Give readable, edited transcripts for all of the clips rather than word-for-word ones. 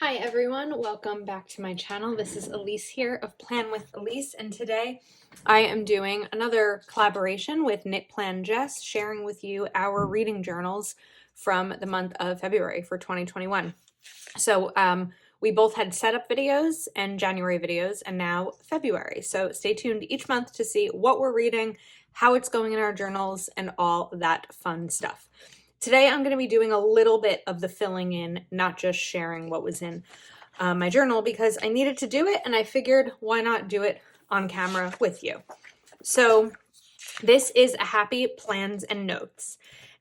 Hi everyone, welcome back to my channel. This is Elise here of Plan with Elise, and today I am doing another collaboration with Knit Plan Jess, sharing with you our reading journals from the month of February for 2021. So we both had setup videos and January videos, and now February. So stay tuned each month to see what we're reading, how it's going in our journals, and all that fun stuff. Today I'm going to be doing a little bit of the filling in, not just sharing what was in my journal, because I needed to do it and I figured why not do it on camera with you. So this is a happy plans and notes.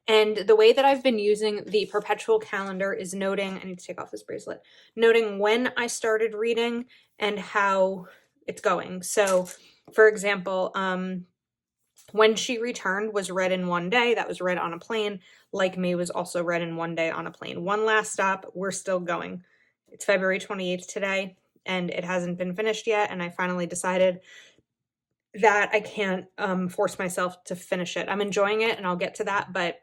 And the way that I've been using the perpetual calendar is noting, I need to take off this bracelet, noting when I started reading and how it's going. So for example, When She Returned was read in one day. That was read on a plane. Like Me was also read in one day on a plane. One Last Stop, we're still going. It's February 28th today, and it hasn't been finished yet, and I finally decided that I can't force myself to finish it. I'm enjoying it, and I'll get to that, but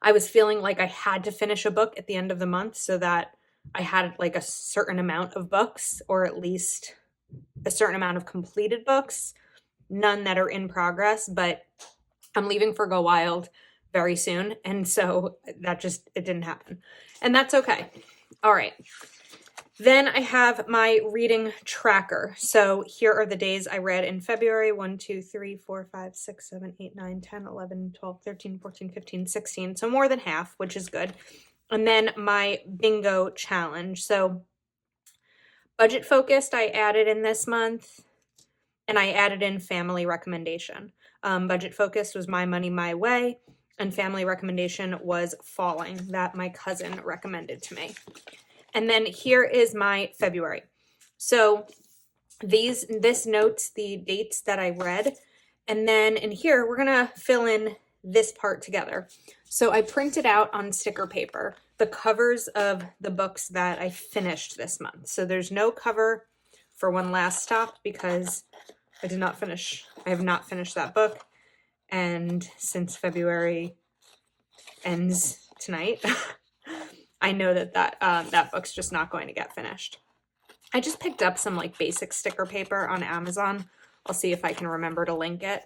I was feeling like I had to finish a book at the end of the month so that I had like a certain amount of books, or at least a certain amount of completed books. None that are in progress, but I'm leaving for Go Wild very soon, and so it didn't happen, and that's okay. All right, then I have my reading tracker. So here are the days I read in February: 1, 2, 3, 4, 5, 6, 7, 8, 9, 10, 11, 12, 13, 14, 15, 16, so more than half, which is good. And then my bingo challenge. So budget focused I added in this month, and I added in family recommendation. Budget focused was My Money, My Way, and family recommendation was Falling, that my cousin recommended to me. And then here is my February. So this notes the dates that I read, and then in here we're gonna fill in this part together. So I printed out on sticker paper the covers of the books that I finished this month. So there's no cover for One Last Stop because I have not finished that book, and since February ends tonight, I know that book's just not going to get finished. I just picked up some like basic sticker paper on Amazon. I'll see if I can remember to link it,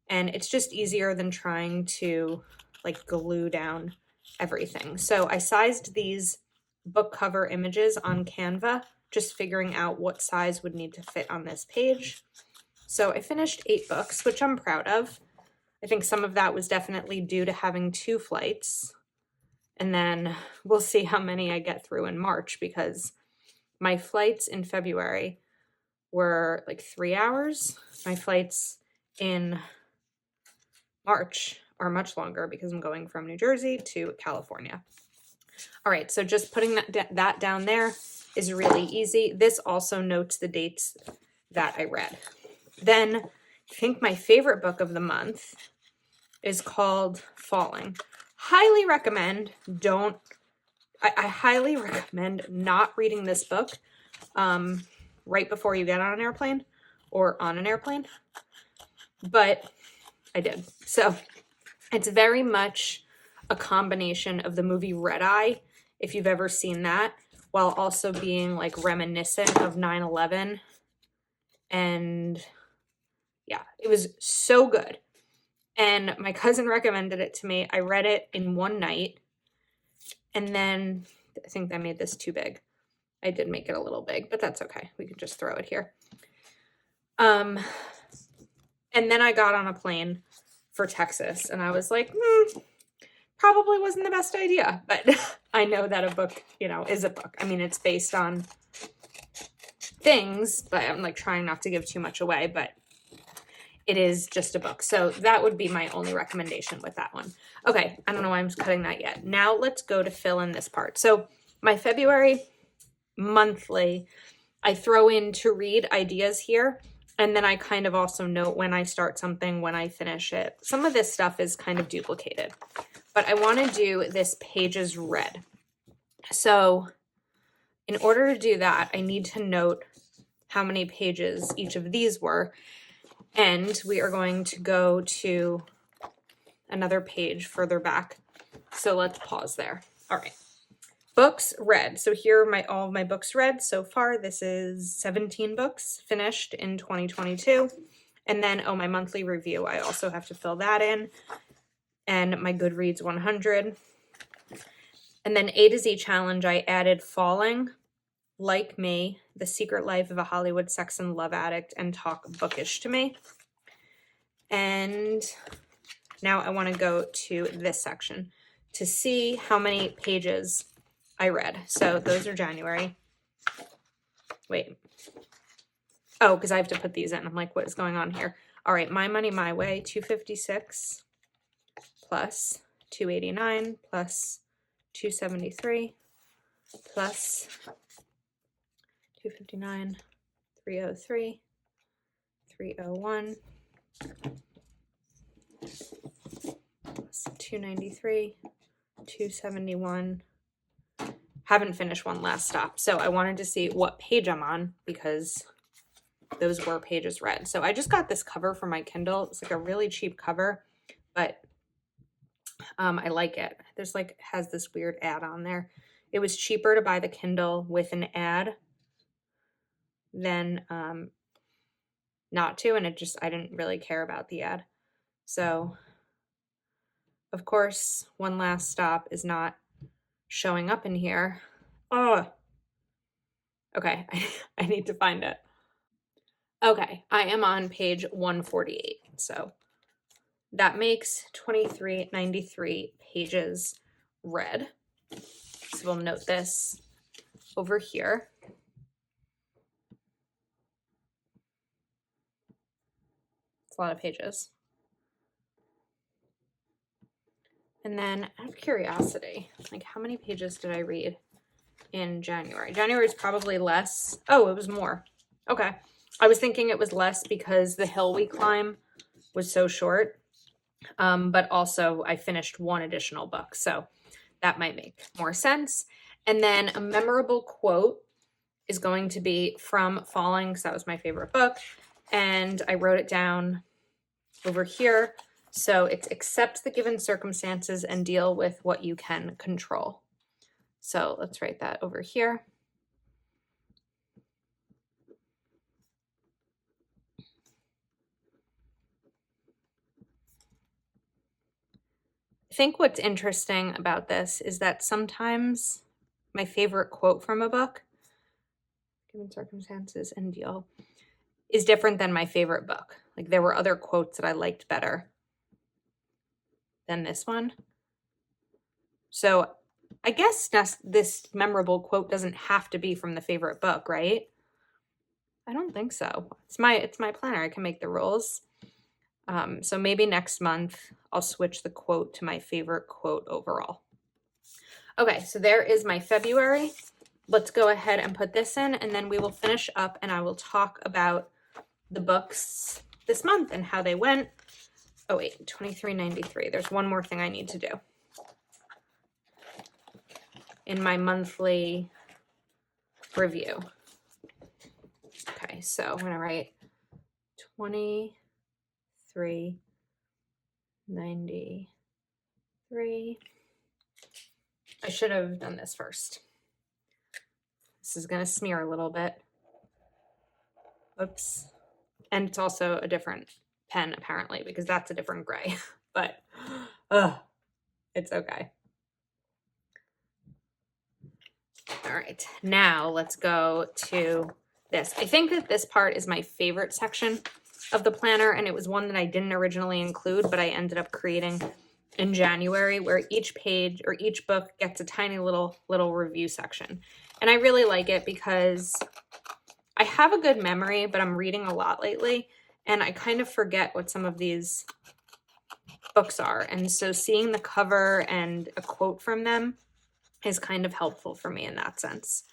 and it's just easier than trying to like glue down everything. So I sized these book cover images on Canva, just figuring out what size would need to fit on this page. So I finished 8 books, which I'm proud of. I think some of that was definitely due to having 2 flights. And then we'll see how many I get through in March, because my flights in February were like 3 hours. My flights in March are much longer because I'm going from New Jersey to California. All right, so just putting that down there is really easy. This also notes the dates that I read. Then I think my favorite book of the month is called Falling. Highly recommend I highly recommend not reading this book right before you get on an airplane or on an airplane, but I did. So it's very much a combination of the movie Red Eye, if you've ever seen that, while also being like reminiscent of 9/11. And yeah, it was so good. And my cousin recommended it to me. I read it in one night, and then I think I made this too big. I did make it a little big, but that's okay. We can just throw it here. And then I got on a plane for Texas, and I was like, probably wasn't the best idea, but I know that a book, is a book. I mean, it's based on things, but I'm like trying not to give too much away, but it is just a book. So that would be my only recommendation with that one. Okay, I don't know why I'm cutting that yet. Now let's go to fill in this part. So my February monthly, I throw in to read ideas here, and then I kind of also note when I start something, when I finish it. Some of this stuff is kind of duplicated, but I want to do this pages read. So in order to do that, I need to note how many pages each of these were. And we are going to go to another page further back. So let's pause there. All right. Books read. So here are all of my books read so far. This is 17 books finished in 2022. And then, my monthly review, I also have to fill that in. And my Goodreads 100. And then A to Z challenge, I added Falling, Like Me, The Secret Life of a Hollywood Sex and Love Addict, and Talk Bookish to Me. And now I want to go to this section to see how many pages I read. So those are January. Wait. Oh, because I have to put these in. I'm like, what is going on here? All right, My Money, My Way, 256 plus 289 plus 273 plus 259, 303, 301 plus 293, 271. Haven't finished one last stop. So I wanted to see what page I'm on because those were pages read. So I just got this cover for my Kindle. It's like a really cheap cover, but I like it. There's has this weird ad on there. It was cheaper to buy the Kindle with an ad than not to, and I didn't really care about the ad. So of course, One Last Stop is not showing up in here. Oh, okay. I need to find it. Okay, I am on page 148. So that makes 2393 pages read. So we'll note this over here. It's a lot of pages. And then out of curiosity, how many pages did I read in January? January is probably less. Oh, it was more. Okay. I was thinking it was less because the hill we climb was so short. But also I finished one additional book. So that might make more sense. And then a memorable quote is going to be from Falling, because that was my favorite book. And I wrote it down over here. So it's accept the given circumstances and deal with what you can control. So let's write that over here. I think what's interesting about this is that sometimes my favorite quote from a book, given circumstances and deal, is different than my favorite book. There were other quotes that I liked better than this one. So I guess this memorable quote doesn't have to be from the favorite book, right? I don't think so. It's my planner. I can make the rules. So maybe next month I'll switch the quote to my favorite quote overall. Okay, so there is my February. Let's go ahead and put this in, and then we will finish up and I will talk about the books this month and how they went. Oh wait, 2393. There's one more thing I need to do in my monthly review. Okay, so I'm going to write 2393. I should have done this first. This is going to smear a little bit. Oops. And it's also a different pen, apparently, because that's a different gray. But, it's okay. All right, now let's go to this. I think that this part is my favorite section of the planner, and it was one that I didn't originally include, but I ended up creating in January, where each page or each book gets a tiny little review section. And I really like it because I have a good memory, but I'm reading a lot lately, and I kind of forget what some of these books are. And so seeing the cover and a quote from them is kind of helpful for me in that sense.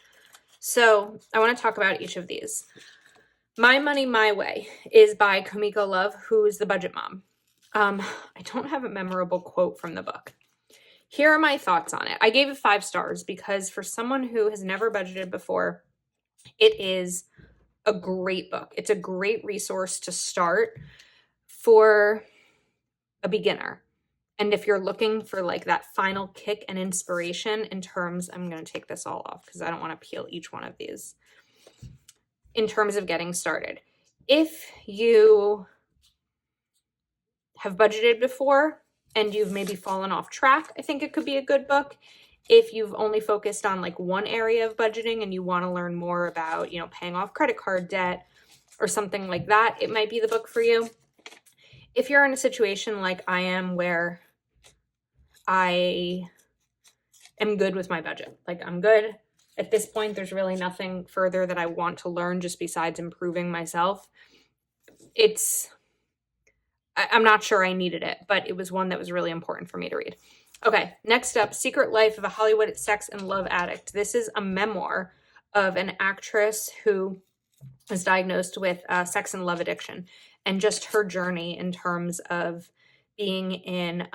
So I want to talk about each of these. My Money, My Way is by Komiko Love, who's the budget mom. I don't have a memorable quote from the book. Here are my thoughts on it. I gave it 5 stars because for someone who has never budgeted before, it is a great book. It's a great resource to start for a beginner. And if you're looking for like that final kick and inspiration in terms, I'm going to take this all off because I don't want to peel each one of these, in terms of getting started. If you have budgeted before and you've maybe fallen off track, I think it could be a good book. If you've only focused on like one area of budgeting and you want to learn more about, you know, paying off credit card debt or something like that, it might be the book for you. If you're in a situation like I am where I am good with my budget, like I'm good at this point, there's really nothing further that I want to learn just besides improving myself. I'm not sure I needed it, but it was one that was really important for me to read. Okay, next up, Secret Life of a Hollywood Sex and Love Addict. This is a memoir of an actress who was diagnosed with sex and love addiction, and just her journey in terms of being in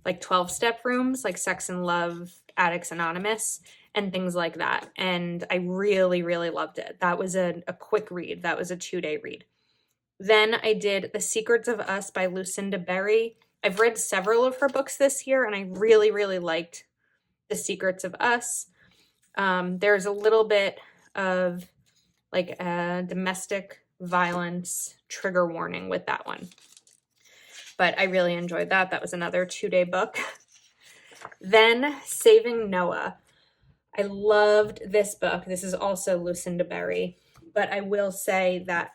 like 12-step rooms, like Sex and Love Addicts Anonymous and things like that. And I really, really loved it. That was a quick read. That was a 2-day read. Then I did The Secrets of Us by Lucinda Berry. I've read several of her books this year, and I really, really liked The Secrets of Us. There's a little bit of like a domestic violence trigger warning with that one, but I really enjoyed that. That was another 2-day book. Then Saving Noah. I loved this book. This is also Lucinda Berry, but I will say that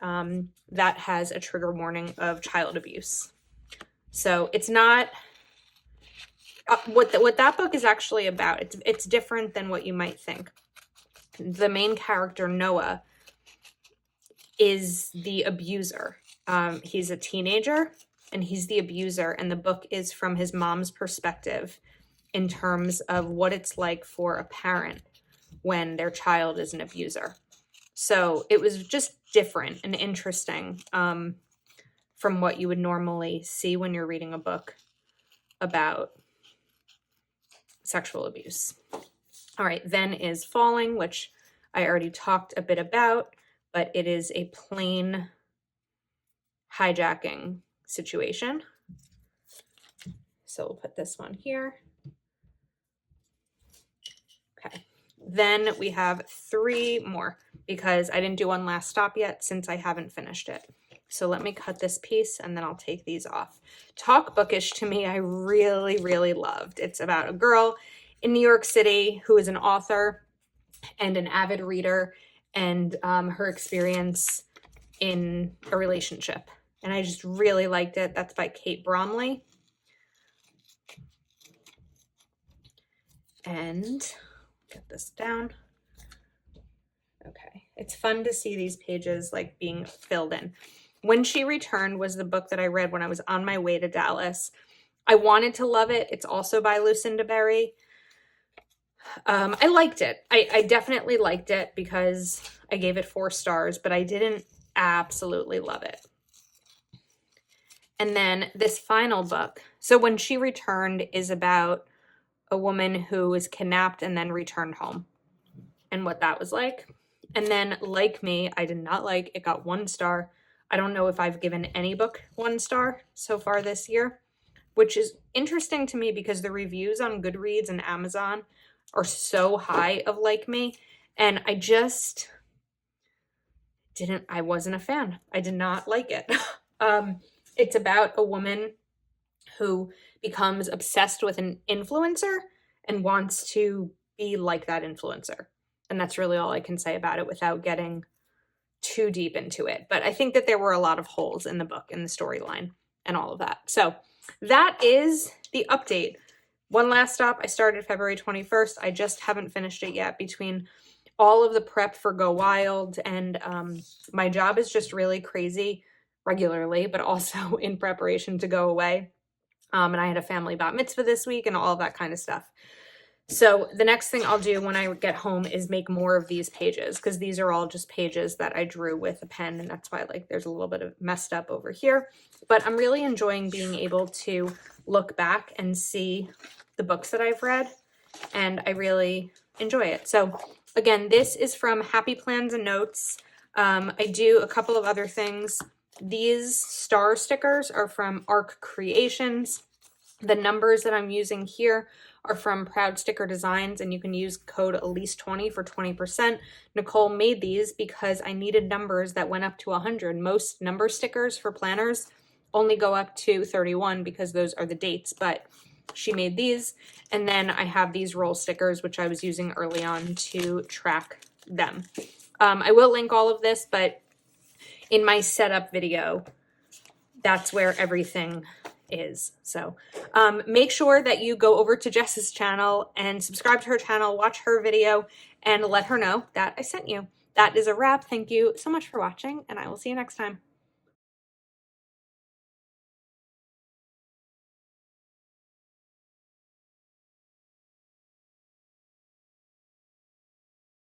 that has a trigger warning of child abuse. So it's not what that book is actually about. It's different than what you might think. The main character, Noah, is the abuser. He's a teenager and he's the abuser, and the book is from his mom's perspective in terms of what it's like for a parent when their child is an abuser. So it was just different and interesting from what you would normally see when you're reading a book about sexual abuse. All right, then is Falling, which I already talked a bit about, but it is a plane hijacking situation. So we'll put this one here. Okay, then we have 3 more because I didn't do One Last Stop yet since I haven't finished it. So let me cut this piece and then I'll take these off. Talk Bookish, to me, I really, really loved. It's about a girl in New York City who is an author and an avid reader, and her experience in a relationship. And I just really liked it. That's by Kate Bromley. And get this down. Okay, it's fun to see these pages like being filled in. When She Returned was the book that I read when I was on my way to Dallas. I wanted to love it. It's also by Lucinda Berry. I liked it. I definitely liked it because I gave it 4 stars, but I didn't absolutely love it. And then this final book. So When She Returned is about a woman who was kidnapped and then returned home and what that was like. And then Like Me, I did not like. It got 1 star. I don't know if I've given any book 1 star so far this year, which is interesting to me because the reviews on Goodreads and Amazon are so high of Like Me, and I just I wasn't a fan. I did not like it. It's about a woman who becomes obsessed with an influencer and wants to be like that influencer. And that's really all I can say about it without getting too deep into it. But I think that there were a lot of holes in the book, in the storyline, and all of that. So that is the update. One Last Stop, I started February 21st. I just haven't finished it yet between all of the prep for Go Wild, and my job is just really crazy regularly, but also in preparation to go away. And I had a family bat mitzvah this week and all of that kind of stuff. So the next thing I'll do when I get home is make more of these pages, because these are all just pages that I drew with a pen, and that's why like there's a little bit of messed up over here. But I'm really enjoying being able to look back and see the books that I've read, and I really enjoy it. So again, this is from Happy Plans and Notes. I do a couple of other things. These star stickers are from Arc Creations. The numbers that I'm using here are from Proud Sticker Designs, and you can use code Elise20 for 20%. Nicole made these because I needed numbers that went up to 100. Most number stickers for planners only go up to 31 because those are the dates, but she made these. And then I have these roll stickers, which I was using early on to track them. I will link all of this, but in my setup video, that's where everything is. So make sure that you go over to Jess's channel and subscribe to her channel, watch her video, and let her know that I sent you. That is a wrap. Thank you so much for watching, and I will see you next time.